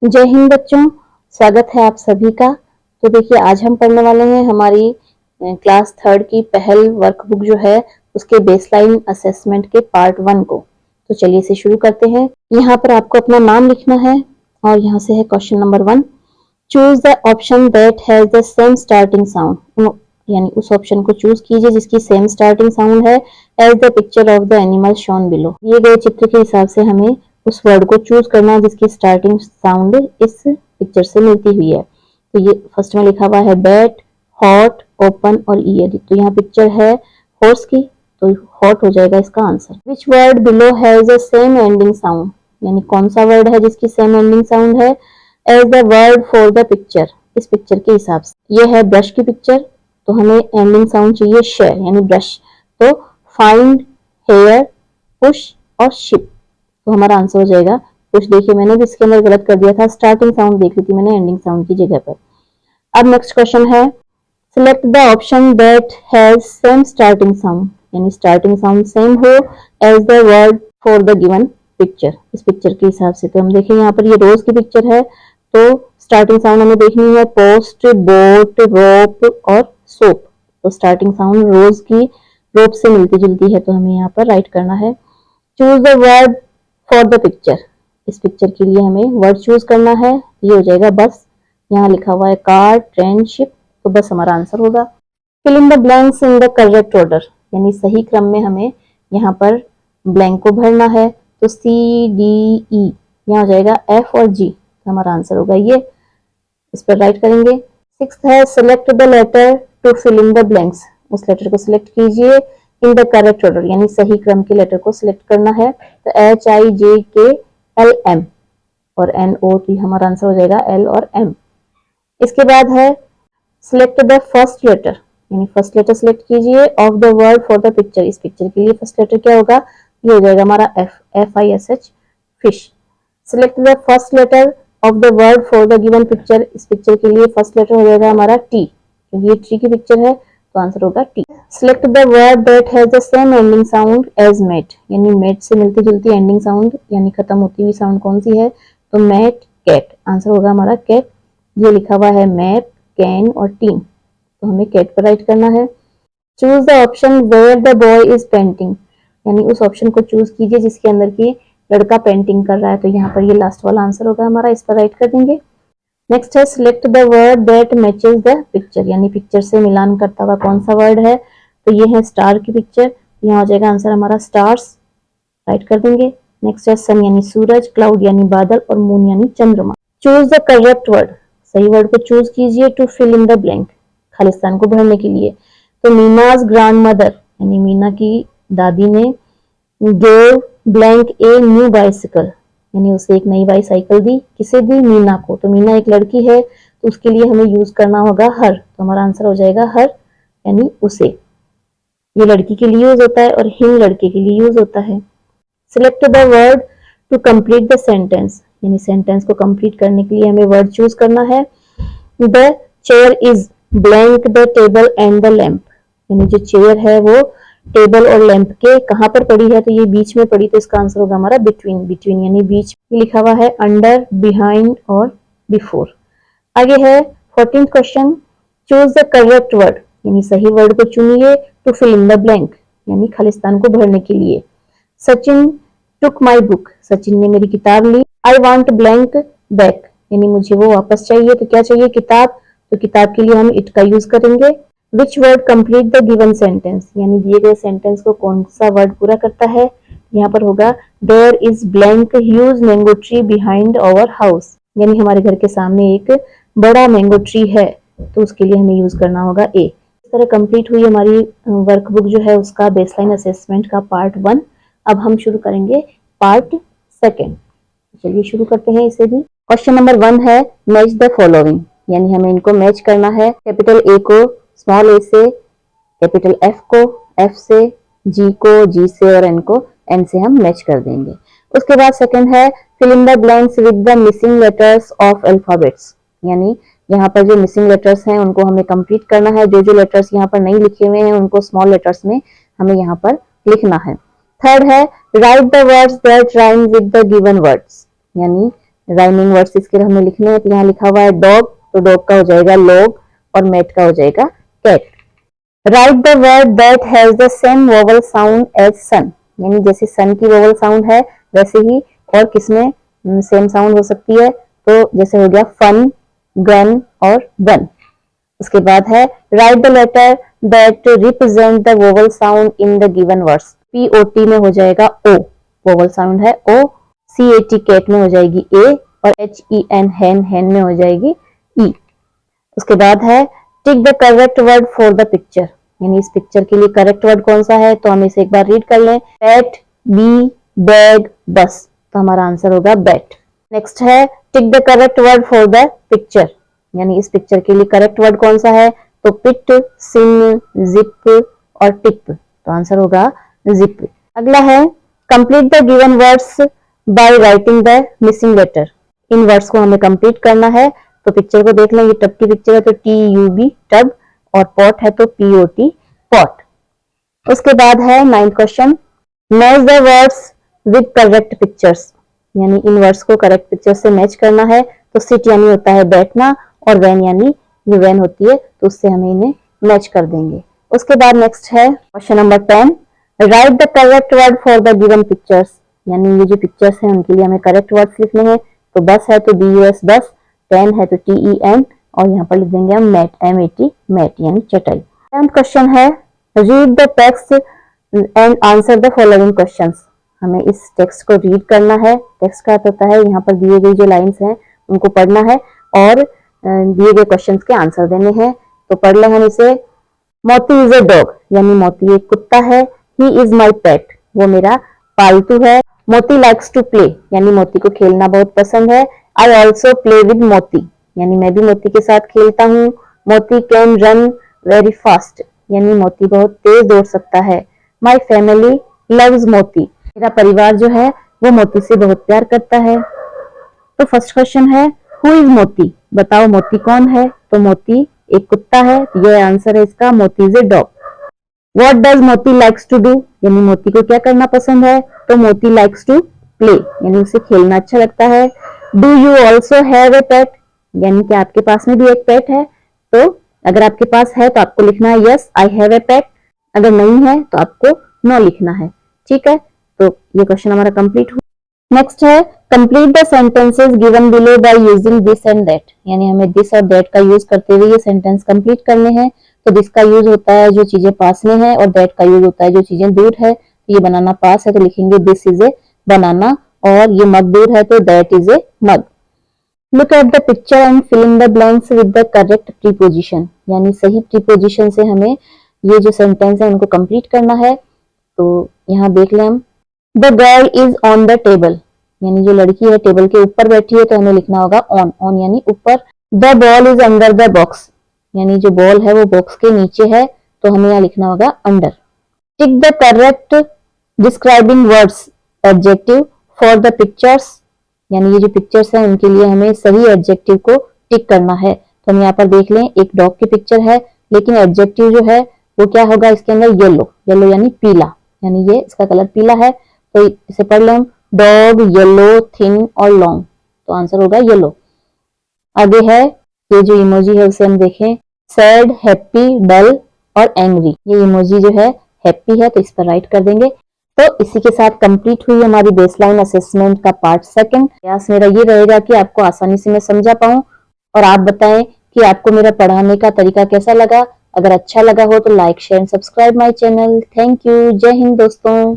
जय हिंद बच्चों, स्वागत है आप सभी का। तो देखिए आज हम पढ़ने वाले हैं हमारी क्लास थर्ड की पहल वर्कबुक जो है उसके बेसलाइन असेसमेंट के पार्ट 1 को। तो चलिए इसे शुरू करते हैं। यहाँ पर आपको अपना नाम लिखना है और यहाँ से है question number 1। Choose the option that has the same starting sound, यानी उस ऑप्शन को चूज कीजिए जिसकी सेम स्टार्टिंग साउंड है as the picture of the animal shown below. दिए गए चित्र के हिसाब से हमें उस वर्ड को चूज करना है जिसकी स्टार्टिंग साउंड इस पिक्चर से मिलती हुई है। तो ये फर्स्ट में लिखा हुआ है बैट, हॉट, ओपन और ईयर। तो यहाँ पिक्चर है हॉर्स की, तो हॉट हो जाएगा इसका answer. Which word below has a same ending sound, यानी कौन सा वर्ड है जिसकी सेम एंडिंग साउंड है as the word for the picture, इस पिक्चर के हिसाब से। ये है ब्रश की पिक्चर, तो हमें एंडिंग साउंड चाहिए श, यानी ब्रश। तो फाइंड, हेयर, पुश और शिप, तो हमारा आंसर हो जाएगा पुश। देखिए मैंने भी इसके अंदर गलत कर दिया था, स्टार्टिंग साउंड देख ली थी मैंने एंडिंग साउंड की जगह पर। अब नेक्स्ट क्वेश्चन है select the option that has same starting sound, यानी स्टार्टिंग साउंड सेम हो as the word for the given picture, इस पिक्चर के हिसाब से। तो हम देखें यहाँ पर ये रोज की पिक्चर है, तो स्टार्टिंग साउंड हमें देखनी है पोस्ट, बोट, रोप और सोप। तो स्टार्टिंग साउंड रोज की रोप से मिलती जुलती है, तो हमें यहाँ पर राइट करना है। Choose the word for the picture, इस पिक्चर के लिए हमें वर्ड चूज करना है। ये हो जाएगा बस, यहाँ लिखा हुआ है कार, ट्रेन, शिप, तो बस हमारा आंसर होगा। Fill in the blanks in the correct order, यानी सही क्रम में हमें यहाँ पर ब्लैंक को भरना है। तो सी, डी, ई, यहाँ हो जाएगा एफ और जी, तो हमारा आंसर होगा ये, इस पर राइट करेंगे। सिक्स्थ है select the letter to fill in the blanks, उस लेटर को सिलेक्ट कीजिए इन द करेक्ट ऑर्डर, यानी सही क्रम के लेटर को सिलेक्ट करना है। तो एच, आई, जे, के, एल, एम और एन, ओ, टी, हमारा आंसर हो जाएगा एल और एम। इसके बाद है सिलेक्ट द फर्स्ट लेटर, यानी फर्स्ट लेटर सिलेक्ट कीजिए of the word for the picture, इस पिक्चर के लिए फर्स्ट लेटर क्या होगा, ये हो जाएगा हमारा F, F I S H, fish. Select the first letter of the word for the given picture, इस पिक्चर के लिए फर्स्ट लेटर हो जाएगा हमारा टी, क्योंकि ये ट्री की पिक्चर है, तो आंसर होगा T. Select the word that has the same ending sound as mat, यानी मेट से मिलती जुलती एंडिंग साउंड, यानी खत्म होती हुई साउंड कौन सी है, तो मैट, कैट, आंसर होगा हमारा कैट। ये लिखा हुआ है मैप, कैन और टीन, तो हमें कैट पर राइट करना है। Choose the option where the boy is painting, यानी उस ऑप्शन को चूज कीजिए जिसके अंदर की लड़का पेंटिंग कर रहा है, तो यहाँ पर ये लास्ट वाला आंसर होगा हमारा, इस पर राइट कर देंगे। नेक्स्ट है select the word that matches the picture, यानी पिक्चर से मिलान करता हुआ कौन सा वर्ड है, तो ये है स्टार की पिक्चर, यहाँ हो जाएगा आंसर हमारा स्टार्स, राइट कर देंगे। नेक्स्ट है सन यानी सूरज, क्लाउड यानी बादल और मून यानी चंद्रमा। चूज द करेक्ट वर्ड, सही वर्ड को चूज कीजिए to fill in the blank, खालिस्तान को भरने के लिए। तो मीनाज ग्रैंड मदर, यानी मीना की दादी ने gave blank a new bicycle, यानी उसे एक नई बाईसाइकिल दी, किसे दी, मीना को। तो मीना एक लड़की है, तो उसके लिए हमें यूज करना होगा हर, तो हमारा आंसर हो जाएगा हर, यानी उसे। ये लड़की के लिए यूज होता है और हिम लड़के के लिए यूज होता है। Select the word to complete the sentence, यानी सेंटेंस को कंप्लीट करने के लिए हमें वर्ड चूज करना है। The chair is blank the table and the lamp, यानी जो चेयर है वो टेबल और लैंप के कहां पर पड़ी है, तो ये बीच में पड़ी, तो इसका आंसर होगा हमारा बिटवीन, बिटवीन यानी बीच। लिखा हुआ है अंडर, बिहाइंड और बिफोर। आगे है 14th question, choose the correct word, यानी सही वर्ड को चुनिए to fill in the blank, यानी खालिस्तान को भरने के लिए। Sachin took my book, Sachin ने मेरी किताब ली। आई वॉन्ट ब्लैंक बैक, यानी मुझे वो वापस चाहिए, तो क्या चाहिए, किताब, तो किताब के लिए हम इट का यूज करेंगे। Which word complete the given sentence, यानी दिए गए सेंटेंस को कौन सा वर्ड पूरा करता है, यहाँ पर होगा there is blank huge mango tree behind our house, यानी हमारे घर के सामने एक बड़ा मैंगो ट्री है, तो उसके लिए हमें यूज करना होगा ए। इस तरह कंप्लीट हुई हमारी वर्कबुक जो है उसका बेसलाइन असेसमेंट का पार्ट 1। अब हम शुरू करेंगे पार्ट 2। चलिए शुरू करते हैं इसे भी। क्वेश्चन नंबर 1 है मैच द फॉलोइंग, यानी हमें इनको मैच करना है। कैपिटल ए को स्मॉल ए से, कैपिटल एफ को एफ से, जी को जी से और एन को एन से हम मैच कर देंगे। उसके बाद सेकंड है fill in the blanks with the missing letters of alphabets, यानी यहाँ पर जो मिसिंग लेटर्स हैं उनको हमें कंप्लीट करना है। जो जो लेटर्स यहाँ पर नहीं लिखे हुए हैं उनको स्मॉल लेटर्स में हमें यहाँ पर लिखना है। थर्ड है write the words that rhyme with the given words, यानी राइमिंग वर्ड्स इसके हमें लिखने हैं। तो यहाँ लिखा हुआ है डॉग, तो डॉग का हो जाएगा लॉग और मैट का हो जाएगा cat. Write the word that has the same vowel sound as sun, यानी जैसे सन की वोवल साउंड है वैसे ही और किसमें सेम साउंड हो सकती है, तो जैसे हो गया फन, गन और गन। उसके बाद है write the letter that represent the vowel sound in the given words. P O T में हो जाएगा ओ, वोवल साउंड है ओ। सीएटी कैट में हो जाएगी ए और HEN हैन, हैन में हो जाएगी ई। उसके बाद है tick the correct word for the picture, यानी इस पिक्चर के लिए करेक्ट वर्ड कौन सा है, तो हम इसे एक बार रीड कर लें। बैट, बी, बैग, बस, तो हमारा आंसर होगा बैट। नेक्स्ट है tick the correct word for the picture, यानी इस पिक्चर के लिए करेक्ट वर्ड कौन सा है, तो पिट, सिन, जिप और टिप, तो आंसर होगा जिप। अगला है complete the given words by writing the missing letter. इन वर्ड्स को हमें कंप्लीट करना है। तो पिक्चर को देख लें, ये टब की पिक्चर है तो TUB टब, और पॉट है तो POT पॉट। उसके बाद है 9th question, match the words with correct pictures, यानी इन वर्ड्स को करेक्ट पिक्चर से मैच करना है। तो सिट यानी होता है बैठना और वैन यानी ये वैन होती है, तो उससे हमें इन्हें मैच कर देंगे। उसके बाद नेक्स्ट है question number 10, right the correct word for the given pictures, यानी ये जो पिक्चर्स हैं उनके लिए हमें करेक्ट वर्ड्स लिखने हैं। तो बस है तो BUS बस, पेन है तो TEN और यहाँ पर लिख देंगे हम मैट, MAT मैट यानी चटाई। 10th क्वेश्चन है read the text and answer the following questions. हमें इस टेक्स्ट को रीड करना है। टेक्स्ट का अर्थ होता है यहाँ पर दिए गई जो लाइंस हैं उनको पढ़ना है और दिए गए क्वेश्चंस के आंसर देने हैं। तो पढ़ लें हम इसे। मोती इज ए डॉग, यानी मोती एक कुत्ता है। ही इज माई पेट, वो मेरा पालतू है। मोती लाइक्स टू प्ले, यानी मोती को खेलना बहुत पसंद है। आई ऑल्सो प्ले विद मोती, यानी मैं भी मोती के साथ खेलता हूँ। मोती कैन रन वेरी फास्ट, यानी मोती बहुत तेज दौड़ सकता है। माई फैमिली लव्स मोती, मेरा परिवार जो है वो मोती से बहुत प्यार करता है। तो फर्स्ट क्वेश्चन है हु इज मोती, बताओ मोती कौन है। तो मोती एक कुत्ता है, ये आंसर है इसका, मोती is a dog. What does मोती लाइक्स टू डू, यानी मोती को क्या करना पसंद है। तो मोती लाइक्स टू प्ले, यानी उसे खेलना अच्छा लगता है। Do you also have a pet, यानी कि आपके पास में भी एक पेट है। तो अगर आपके पास है तो आपको लिखना है यस आई हैव ए पेट, अगर नहीं है तो आपको नो लिखना है। ठीक है, तो ये क्वेश्चन हमारा कंप्लीट हुआ। नेक्स्ट है complete the sentences given below by using this and that, यानी हमें दिस और दैट का यूज करते हुए ये सेंटेंस कंप्लीट करने हैं। तो दिस का यूज होता है जो चीजें पास में है और दैट का यूज होता है जो चीजें दूर है। तो ये बनाना पास है तो लिखेंगे दिस इज ए बनाना, और ये मग दूर है तो that is a mug. Look at the picture and fill in the blanks with the correct preposition, यानी सही प्रीपोजिशन से हमें ये जो सेंटेंस है उनको कंप्लीट करना है। तो यहाँ देख लें हम, the girl is on the table, यानी जो लड़की है टेबल के ऊपर बैठी है तो हमें लिखना होगा ऑन, ऑन यानी ऊपर। The ball is under the box, यानी जो बॉल है वो बॉक्स के नीचे है तो हमें यहाँ लिखना होगा under. Tick the correct describing words adjective for the pictures, यानी ये जो पिक्चर्स हैं उनके लिए हमें सही एडजेक्टिव को टिक करना है। तो हम यहाँ पर देख लें, एक डॉग की पिक्चर है लेकिन एडजेक्टिव जो है वो क्या होगा इसके अंदर, येलो, येलो यानी पीला, यानी ये इसका कलर पीला है। तो इसे पढ़ लें हम, डॉग येलो थिन और लॉन्ग, तो आंसर होगा येलो। आगे है ये जो इमोजी है उसे हम देखें, सैड, हैप्पी, डल और एंग्री। ये इमोजी जो है हैप्पी है तो इस पर राइट कर देंगे। तो इसी के साथ कंप्लीट हुई हमारी बेसलाइन असेसमेंट का पार्ट 2। प्रयास मेरा ये रहेगा कि आपको आसानी से मैं समझा पाऊं, और आप बताएं कि आपको मेरा पढ़ाने का तरीका कैसा लगा। अगर अच्छा लगा हो तो like share subscribe my channel. Thank you. जय हिंद दोस्तों।